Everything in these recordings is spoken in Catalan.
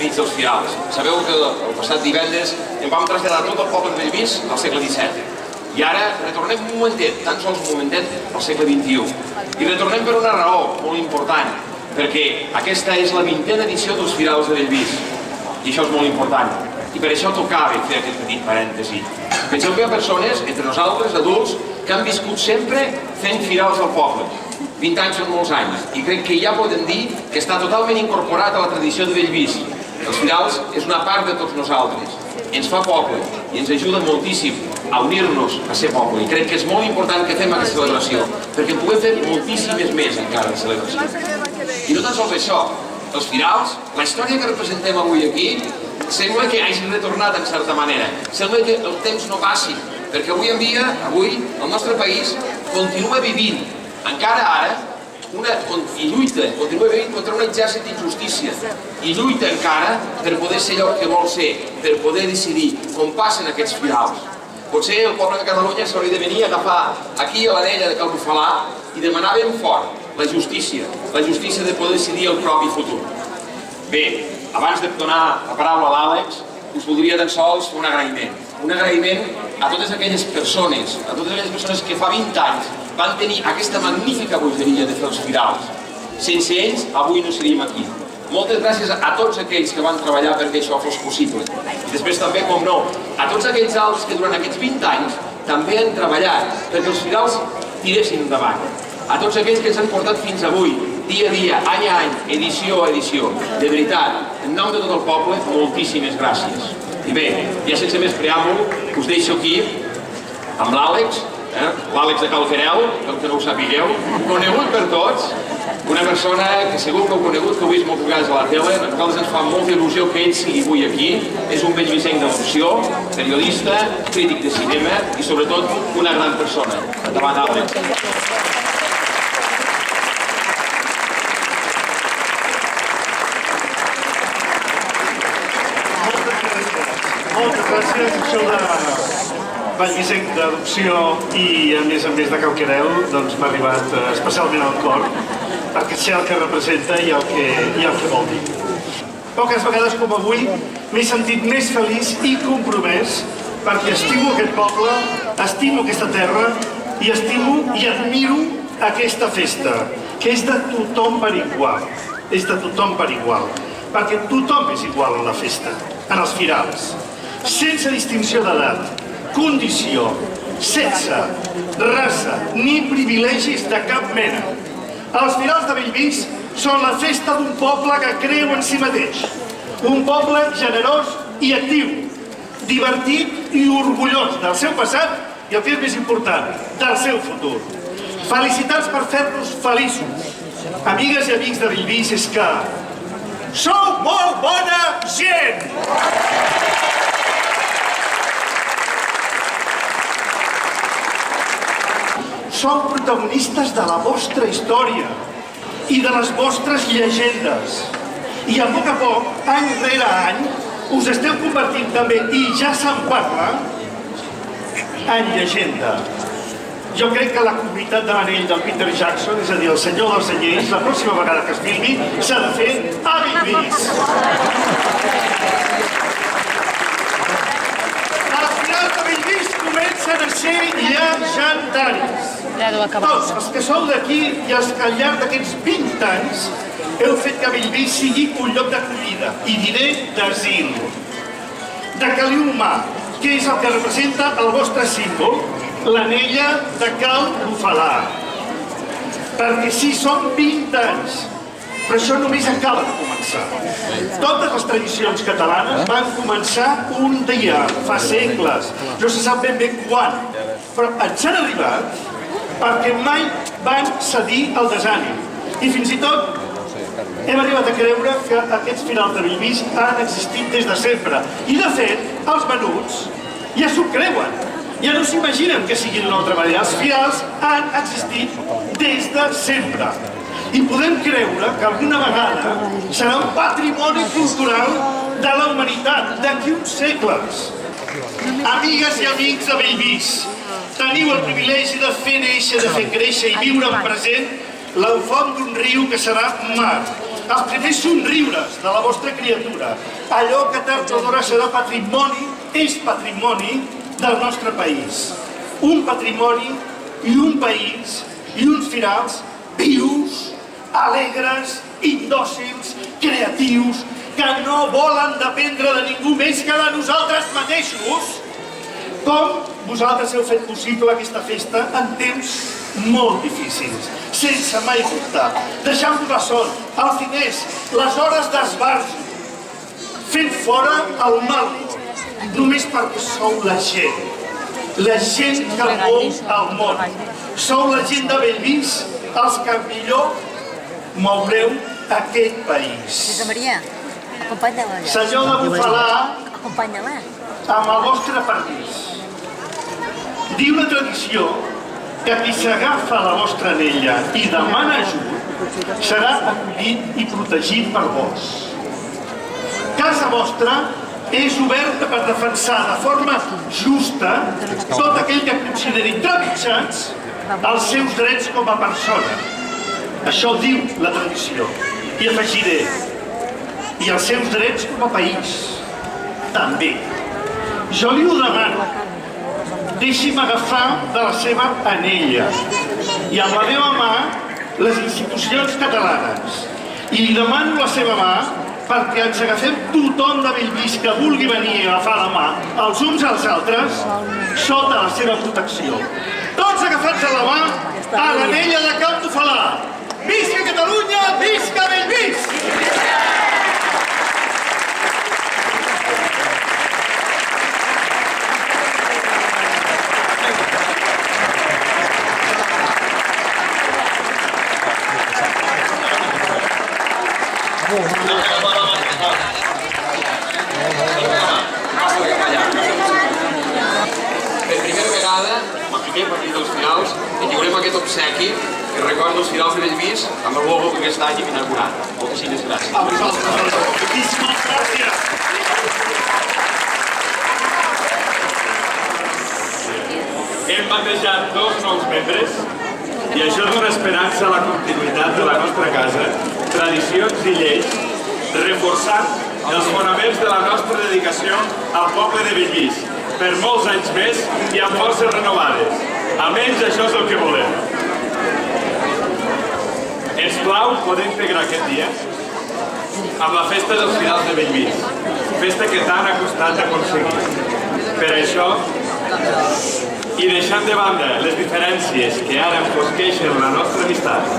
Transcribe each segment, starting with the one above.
mig dels firals. Sabeu que el passat divendres em vam traslladar tot el poble de Bellvís al segle XVII. I ara retornem un momentet, tan sols un momentet, al segle XXI. I retornem per una raó molt important, perquè aquesta és la 20a edició dels Firals de Bellvís. I això és molt important. I per això tocava fer aquest petit parèntesi. Penseu que hi ha persones, entre nosaltres, adults, que han viscut sempre fent firals al poble. 20 anys són molts anys. I crec que ja podem dir que està totalment incorporat a la tradició de Bellvís. Els firals és una part de tots nosaltres. Ens fa poble i ens ajuda moltíssim a unir-nos a ser poble. I crec que és molt important que fem aquesta celebració, perquè puguem fer moltíssimes més encara de celebració. I no tan sols això, els firals, la història que representem avui aquí, sembla que hagin retornat en certa manera. Sembla que el temps no passi, perquè avui en dia, avui, el nostre país continua vivint, encara ara, i lluita, continua vivint contra un exèrcit d'injustícia, i lluita encara per poder ser allò que vol ser, per poder decidir com passen aquests firals. Potser el poble de Catalunya s'hauria de venir a agafar aquí a l'anella de Cal Bufalà i demanar ben fort la justícia de poder decidir el propi futur. Bé, abans de donar la paraula a l'Àlex, us voldria tan sols fer un agraïment a totes aquelles persones, que fa 20 anys van tenir aquesta magnífica bogeria de fer els firals. Sense ells, avui no seríem aquí. Moltes gràcies a tots aquells que van treballar perquè això fos possible. I després també, com no, a tots aquells altres que durant aquests 20 anys també han treballat perquè els firals tiressin endavant. A tots aquells que ens han portat fins avui, dia a dia, any a any, edició a edició. De veritat, en nom de tot el poble, moltíssimes gràcies. I bé, ja sense més preàmbul, us deixo aquí amb l'Àlex, l'Àlex de Calferel, que no ho sapigueu, conegut per tots, una persona que segur que heu conegut, que heu vist moltes vegades a la tele. A nosaltres ens fa molta il·lusió que ell sigui avui aquí. És un bellvisenc d'emoció, periodista, crític de cinema i sobretot una gran persona. Endavant, Àlex. Moltes gràcies. Això de bellvisenc d'adopció i a més de Cauquerel m'ha arribat especialment al cor, perquè sé el que representa i el que vol dir. Poques vegades com avui m'he sentit més feliç i compromès perquè estimo aquest poble, estimo aquesta terra i estimo i admiro aquesta festa, que és de tothom per igual. És de tothom per igual, perquè tothom és igual a la festa, en els firals, sense distinció d'edat, condició, sexe, raça, ni privilegis de cap mena. Els firals de Bellvís són la festa d'un poble que creu en si mateix. Un poble generós i actiu, divertit i orgullós del seu passat i, el que és més important, del seu futur. Felicitats per fer-nos feliços. Amigues i amics de Bellvís, és que sou molt bona gent! Sou protagonistes de la vostra història i de les vostres llegendes. I a poc, any rere any, us esteu convertint també, i ja se'n parla, en llegenda. Jo crec que la comunitat de l'Anell del Peter Jackson, és a dir, el senyor dels anyells, la pròxima vegada que es filmi, s'ha de fer a Bellvís. Els finals de Bellvís comencen a ser llegendaris. Tots els que sou d'aquí i els que al llarg d'aquests 20 anys heu fet que Bellvís sigui un lloc d'acollida, i diré d'asil, de caliu humà, que és el que representa el vostre símbol, l'anella de Cal Bufalà. Perquè sí, són 20 anys, però això només acaba de començar. Totes les tradicions catalanes van començar un dia, fa segles, no se sap ben bé quan, però ens han arribat perquè mai van cedir al desànim. I fins i tot hem arribat a creure que aquests finals de Bellvís han existit des de sempre. I de fet, els menuts ja s'ho creuen. Ja no s'imaginen que siguin d'una altra manera. Els finals han existit des de sempre. I podem creure que alguna vegada serà un patrimoni cultural de la humanitat d'aquí uns segles. Amigues i amics de Bellvís, teniu el privilegi de fer néixer, de fer créixer i viure en present la font d'un riu que serà mar, els primers somriures de la vostra criatura. Allò que tard o d'hora serà patrimoni, és patrimoni del nostre país. Un patrimoni i un país i uns firals vius, alegres, indòcils, creatius, que no volen dependre de ningú més que de nosaltres mateixos. Com vosaltres heu fet possible aquesta festa en temps molt difícils, sense mai dubtar, deixant-vos la son, els diners, les hores d'esbarjo, fent fora el mal, només perquè sou la gent que mou el món. Sou la gent de Bellvís, els que millor moureu aquest país. Josep Maria, acompanya-la. Senyor de Bufalà, Acompanya-la. amb el vostre permís. Diu la tradició que qui s'agafa a la vostra anella i demana ajut serà acollit i protegit per vos. Casa vostra és oberta per defensar de forma justa tot aquell que consideri trepitjats els seus drets com a persona. Això diu la tradició. I afegiré, i els seus drets com a país, també. Jo li ho demano, deixi'm agafar de la seva anella i amb la meva mà les institucions catalanes. I li demano la seva mà perquè ens agafem tothom de Bellvís que vulgui venir a agafar la mà els uns als altres sota la seva protecció. Tots agafats a la mà a l'anella de Can Bufalà. Visca Catalunya, visca Bellvís! Per primera vegada, el primer partit dels finals, lliurem aquest obsequi que recorda els finals de Bellvís amb el logo que aquest any hem inaugurat. Moltíssimes gràcies. A vosaltres, moltíssimes gràcies. Hem batejat 2 nous membres i això dona esperança a la continuïtat de la nostra casa, tradicions i lleis, reforçant els fonaments de la nostra dedicació al poble de Bellvís per molts anys més i amb forces renovades. Almenys això és el que volem. Ens plau poder integrar aquest dia amb la festa dels finals de Bellvís, festa que tant ha costat aconseguir. Per això, i deixant de banda les diferències que ara enfosqueixen la nostra amistat,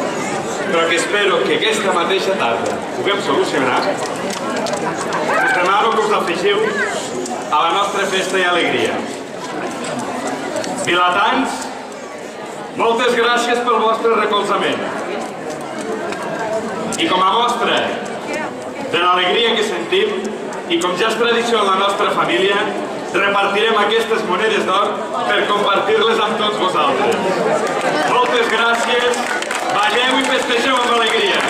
però que espero que aquesta mateixa tarda puguem solucionar, us demano que us afegiu a la nostra festa i alegria. Vilatans, moltes gràcies pel vostre recolzament. I com a mostra de l'alegria que sentim, i com ja és tradició en la nostra família, repartirem aquestes monedes d'or per compartir-les amb tots vosaltres. Moltes gràcies, balleu i festegeu amb alegria.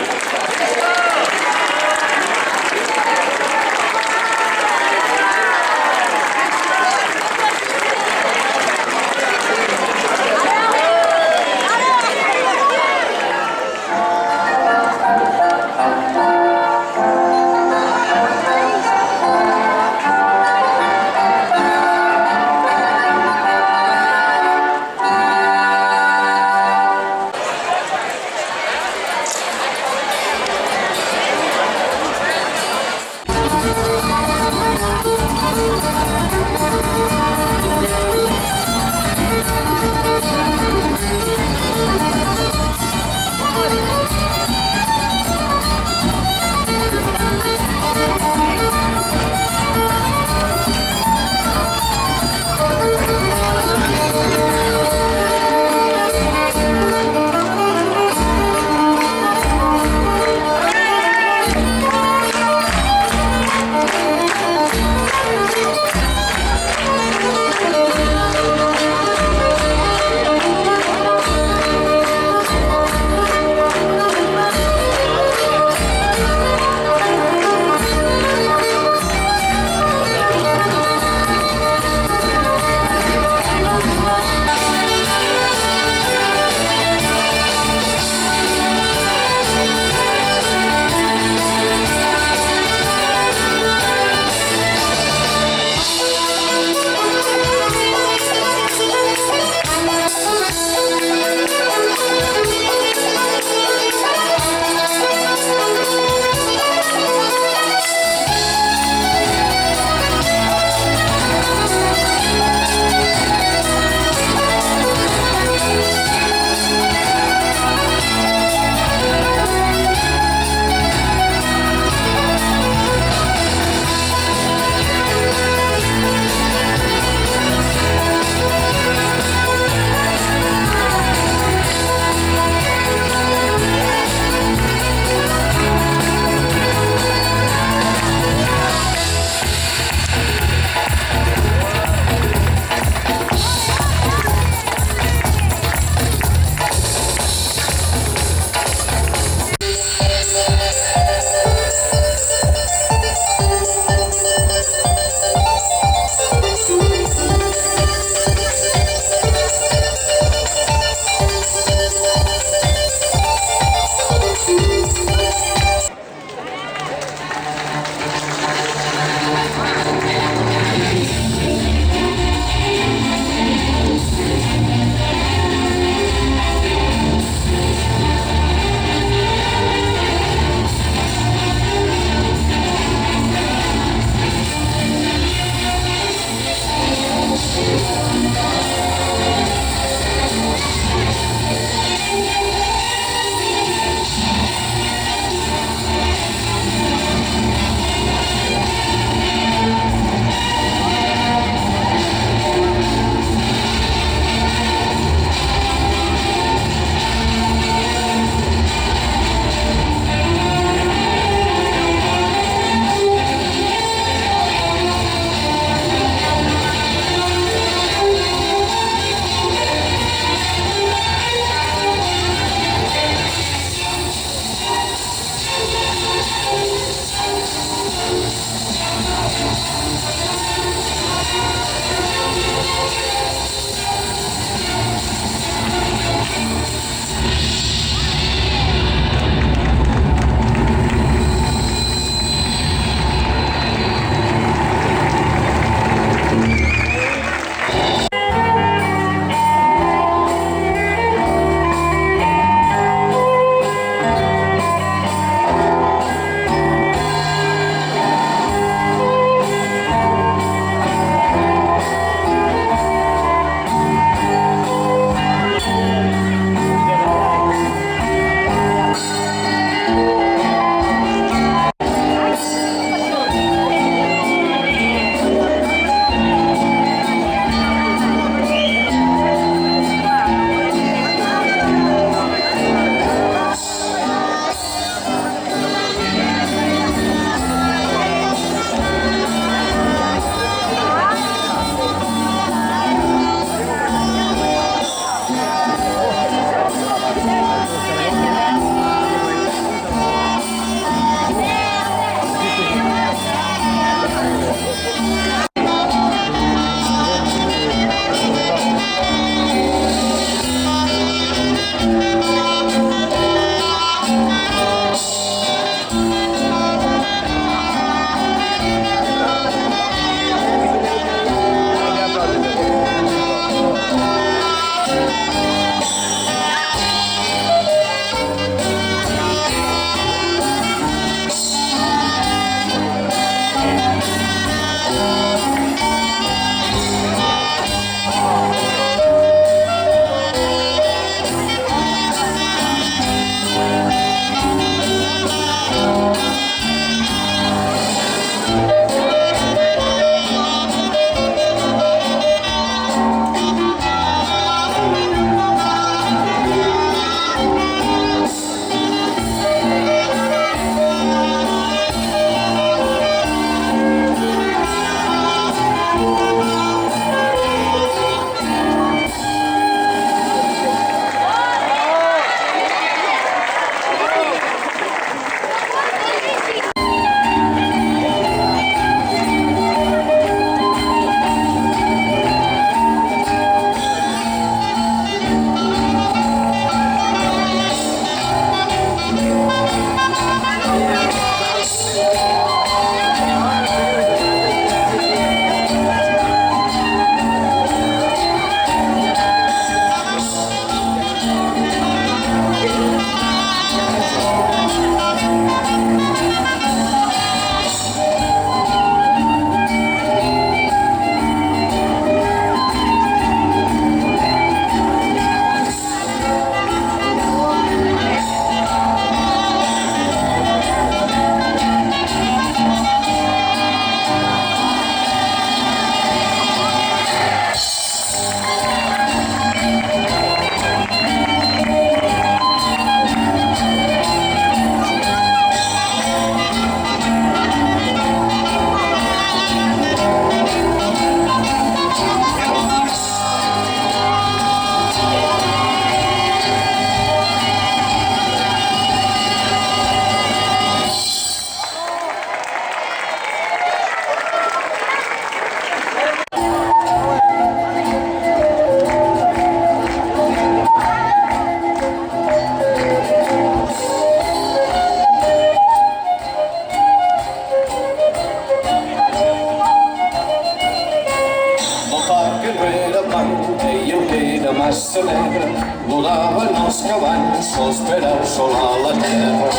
els cavalls, sols per al sol a la terra.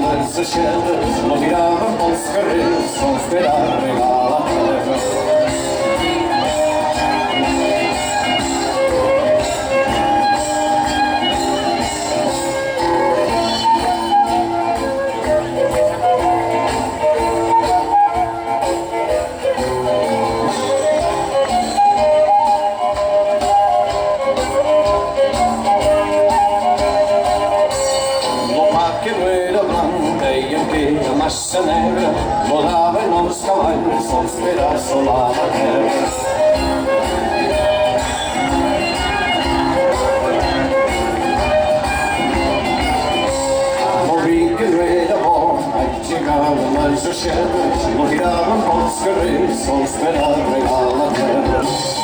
Les aixetes no miraven pels carrers sols per a regar la terra. Massa negra, volaven els cavalls sols per assolar la terra. Molt vi que no era bo, aixecaven les aixetes, no tiraven pels carrers sols per a regar la terra.